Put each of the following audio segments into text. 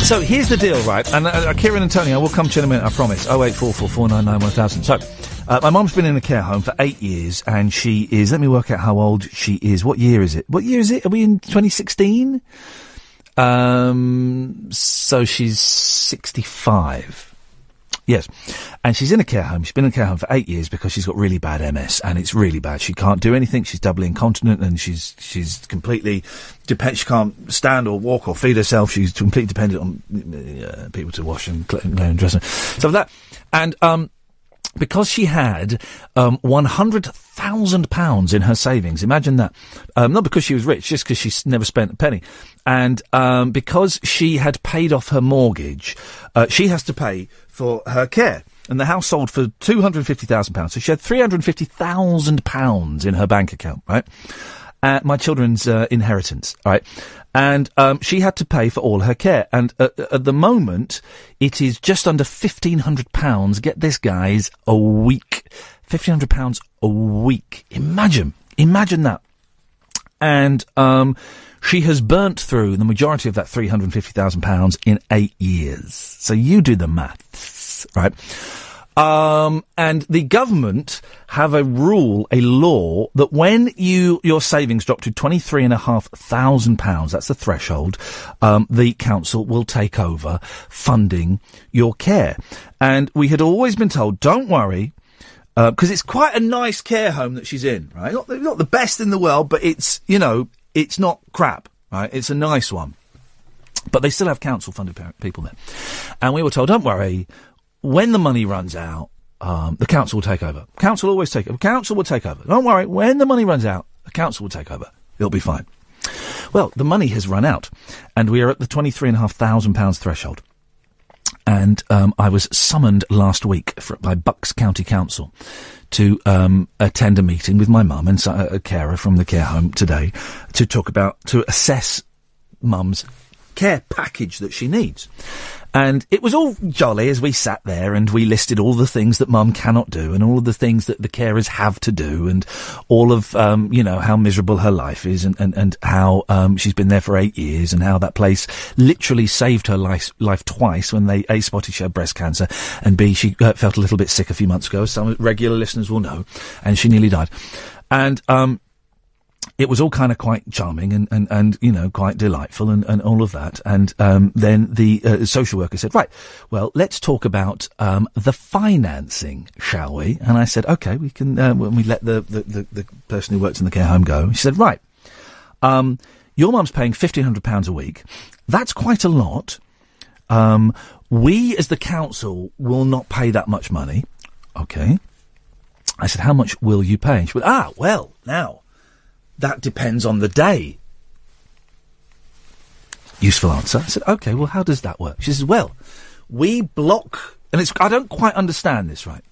So here's the deal, right? And Kieran and Tony, I will come to you in a minute, I promise. 08444991000. So, my mum's been in a care home for 8 years, and she is, let me work out how old she is. What year is it? Are we in 2016? So she's 65. Yes. And she's in a care home. She's been in a care home for 8 years because she's got really bad MS, and it's really bad. She can't do anything. She's doubly incontinent, and she's completely she can't stand or walk or feed herself. She's completely dependent on people to wash and clean and dress her. So that. And, because she had £100,000 in her savings, imagine that. Not because she was rich, just because she's never spent a penny. And because she had paid off her mortgage, she has to pay for her care. And the house sold for £250,000. So she had £350,000 in her bank account, right? My children's inheritance, right? And she had to pay for all her care. And at the moment, it is just under £1,500. Get this, guys, a week. £1,500 a week. Imagine that. And she has burnt through the majority of that £350,000 in 8 years. So you do the maths, right? And the government have a law that when your savings drop to £23,500, that's the threshold, the council will take over funding your care. And we had always been told, don't worry, because it's quite a nice care home that she's in, right? Not the best in the world, but it's not crap, right? It's a nice one. But they still have council-funded people there. And we were told, don't worry, when the money runs out, the council will take over. Council will take over. Don't worry, when the money runs out, the council will take over. It'll be fine. Well, the money has run out, and we are at the £23,500 threshold. And I was summoned last week by Bucks County Council to attend a meeting with my mum and a carer from the care home today to assess mum's care package that she needs. And it was all jolly as we sat there and we listed all the things that mum cannot do and all of the things that the carers have to do and all of, how miserable her life is and how she's been there for 8 years and how that place literally saved her life twice when they, A, spotted she had breast cancer, and B, she felt a little bit sick a few months ago, as some regular listeners will know, and she nearly died. And it was all kind of quite charming and quite delightful and all of that. And then the social worker said, right, well, let's talk about the financing, shall we? And I said, OK, we can, when we let the person who works in the care home go. She said, right, your mum's paying £1,500 a week. That's quite a lot. We, as the council, will not pay that much money. OK. I said, how much will you pay? And she went, well, now, that depends on the day. Useful answer. I said, OK, well, how does that work? She says, well, we block, and I don't quite understand this, right?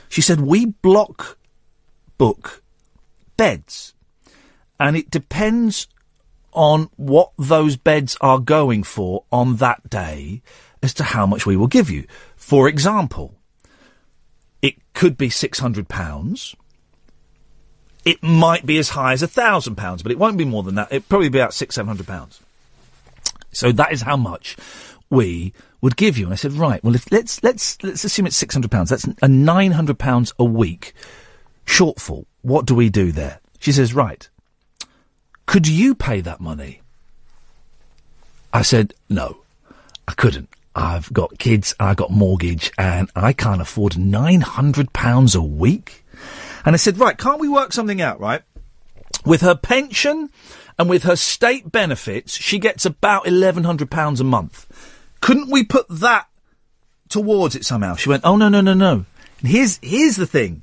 She said, we book beds, and it depends on what those beds are going for on that day as to how much we will give you. For example, it could be £600. It might be as high as £1,000, but it won't be more than that. It'll probably be about £600. So that is how much we would give you. And I said, right, well, let's assume it's £600. That's a £900 a week shortfall. What do we do there? She says, right, could you pay that money? I said, no, I couldn't. I've got kids, I've got mortgage, and I can't afford £900 a week. And I said, right, can't we work something out, right? With her pension and with her state benefits, she gets about £1,100 a month. Couldn't we put that towards it somehow? She went, oh, no. And here's the thing.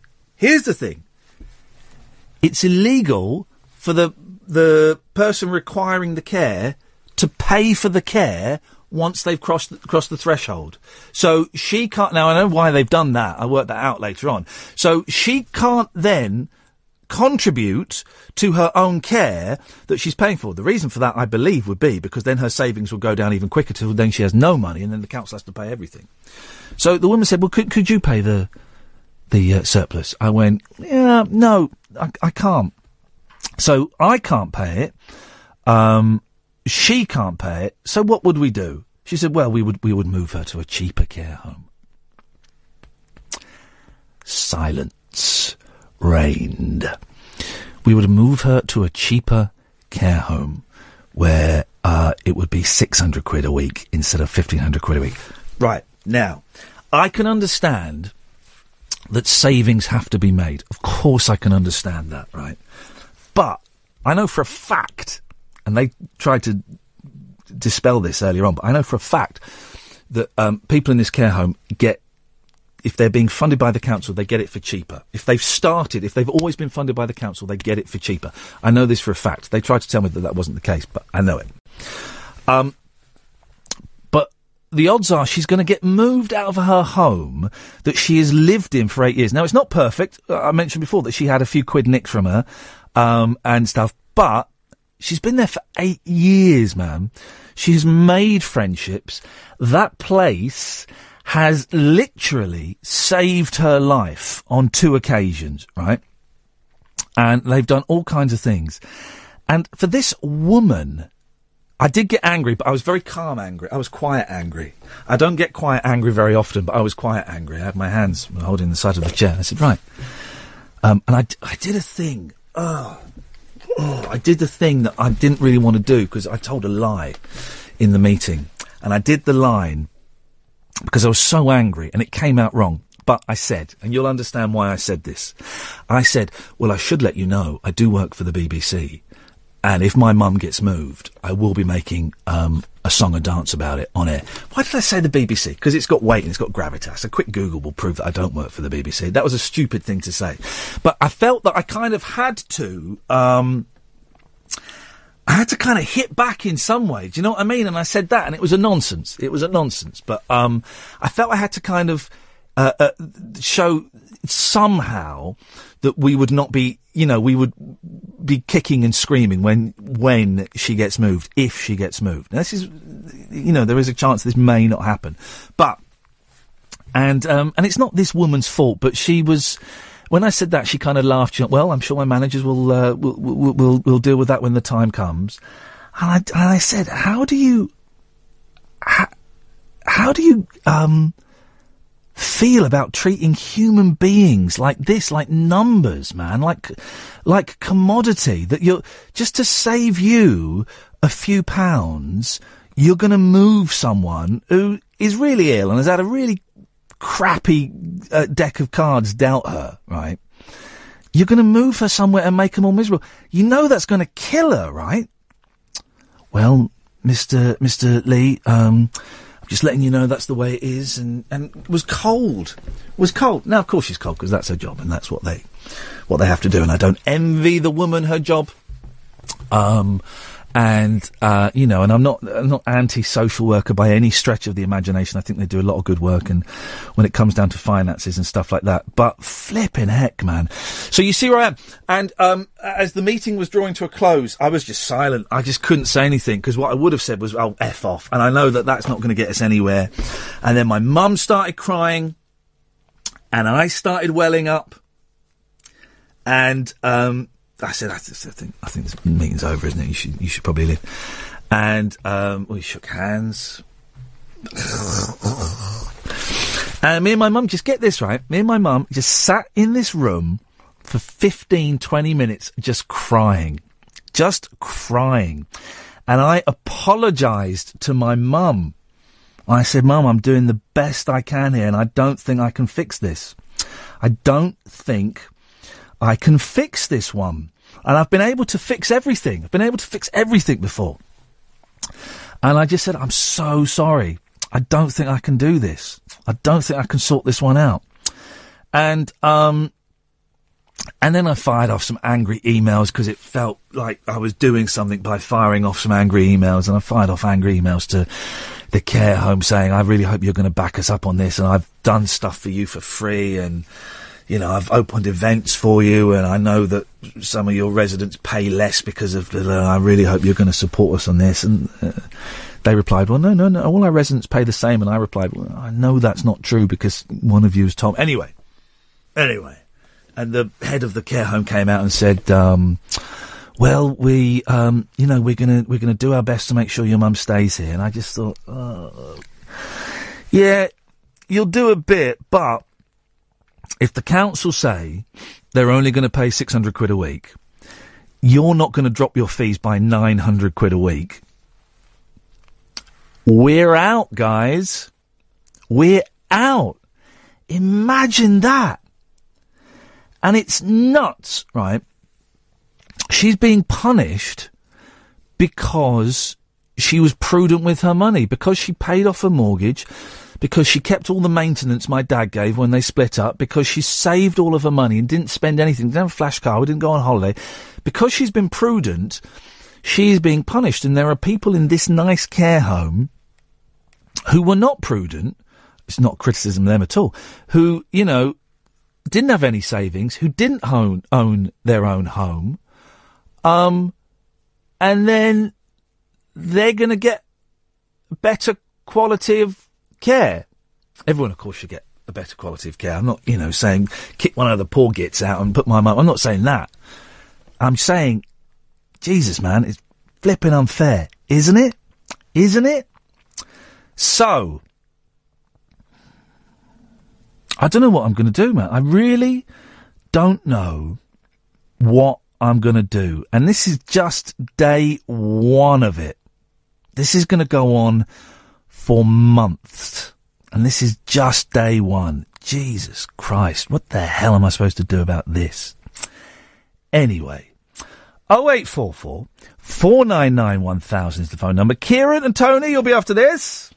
It's illegal for the person requiring the care to pay for the care once they've crossed the threshold. So she can't, now I know why they've done that, I worked that out later on. So she can't then contribute to her own care that she's paying for. The reason for that, I believe, would be because then her savings will go down even quicker till then she has no money and then the council has to pay everything. So the woman said, well, could you pay the surplus? I went, yeah, no, I can't. So I can't pay it. She can't pay it, so what would we do? She said, well, we would move her to a cheaper care home. Silence reigned. We would move her to a cheaper care home where it would be 600 quid a week instead of 1,500 quid a week. Right, now, I can understand that savings have to be made. Of course I can understand that, right? But I know for a fact, and they tried to dispel this earlier on, but I know for a fact that people in this care home get, if they're being funded by the council, they get it for cheaper. If they've always been funded by the council, they get it for cheaper. I know this for a fact. They tried to tell me that wasn't the case, but I know it. But the odds are she's going to get moved out of her home that she has lived in for 8 years. Now, it's not perfect. I mentioned before that she had a few quid nicked from her and stuff, but she's been there for 8 years, man. She has made friendships. That place has literally saved her life on 2 occasions, right? And they've done all kinds of things. And for this woman, I did get angry, but I was very calm angry. I was quiet angry. I don't get quiet angry very often, but I was quiet angry. I had my hands holding the side of the chair. I said, right. And I did a thing. I did the thing that I didn't really want to do because I told a lie in the meeting. And I did the line because I was so angry and it came out wrong. But I said, and you'll understand why I said this. I said, well, I should let you know I do work for the BBC. And if my mum gets moved, I will be making a song and dance about it on air. Why did I say the BBC? Because it's got weight and it's got gravitas. A quick Google will prove that I don't work for the BBC. That was a stupid thing to say. But I felt that I kind of had to... I had to kind of hit back in some way. Do you know what I mean? And I said that, and it was a nonsense. It was a nonsense. But I felt I had to kind of show somehow that we would not be, we would be kicking and screaming when she gets moved, if she gets moved. Now, this is, there is a chance this may not happen. But, and it's not this woman's fault, but she was... When I said that, she kind of laughed. She went, well, I'm sure my managers will deal with that when the time comes. And I said, how do you feel about treating human beings like this, like numbers, man, like commodity, that you're, just to save you a few pounds, you're going to move someone who is really ill and has had a really crappy deck of cards dealt her, right? You're going to move her somewhere and make her more miserable. You know that's going to kill her, right? Well, Mr. Lee, I'm just letting you know that's the way it is, and it was cold. Now, of course she's cold because that's her job and that's what they have to do, and I don't envy the woman her job. And I'm not anti-social worker by any stretch of the imagination. I think they do a lot of good work, and when it comes down to finances and stuff like that. But flipping heck, man. So you see where I am. And as the meeting was drawing to a close, I was just silent. I just couldn't say anything, because what I would have said was, oh, F off. And I know that that's not going to get us anywhere. And then my mum started crying, and I started welling up. And I said, I think this meeting's over, isn't it? You should probably leave. And we shook hands. And me and my mum, just get this right, me and my mum just sat in this room for 15, 20 minutes just crying. And I apologised to my mum. I said, Mum, I'm doing the best I can here, and I don't think I can fix this. I don't think I can fix this one. And I've been able to fix everything. I've been able to fix everything before. And I just said, I'm so sorry. I don't think I can do this. I don't think I can sort this one out. And then I fired off some angry emails, because it felt like I was doing something by firing off some angry emails. And I fired off angry emails to the care home saying, I really hope you're going to back us up on this. And I've done stuff for you for free. And I've opened events for you, and I know that some of your residents pay less because of I really hope you're going to support us on this. And they replied, well, no, all our residents pay the same. And I replied, well, I know that's not true because one of you has told me. Anyway. And the head of the care home came out and said, well, we're gonna do our best to make sure your mum stays here. And I just thought, yeah, you'll do a bit, but if the council say they're only going to pay 600 quid a week, you're not going to drop your fees by 900 quid a week. We're out, guys. We're out. Imagine that. And it's nuts, right? She's being punished because she was prudent with her money, because she paid off her mortgage, because she kept all the maintenance my dad gave when they split up, because she saved all of her money and didn't spend anything, didn't have a flash car, we didn't go on holiday. Because she's been prudent, she's being punished. And there are people in this nice care home who were not prudent. It's not criticism of them at all. Who, didn't have any savings, who didn't own their own home. And then they're going to get better quality of care. Everyone, of course, should get a better quality of care. I'm not, saying kick one of the poor gits out and put my mum. I'm not saying that. I'm saying, Jesus, man, it's flipping unfair, isn't it? Isn't it? So, I don't know what I'm going to do, man. I really don't know what I'm going to do. And this is just day one of it. This is going to go on for months. And this is just day one. Jesus Christ, what the hell am I supposed to do about this? Anyway, 0844 499 1000 is the phone number. Kieran and Tony, you'll be after this.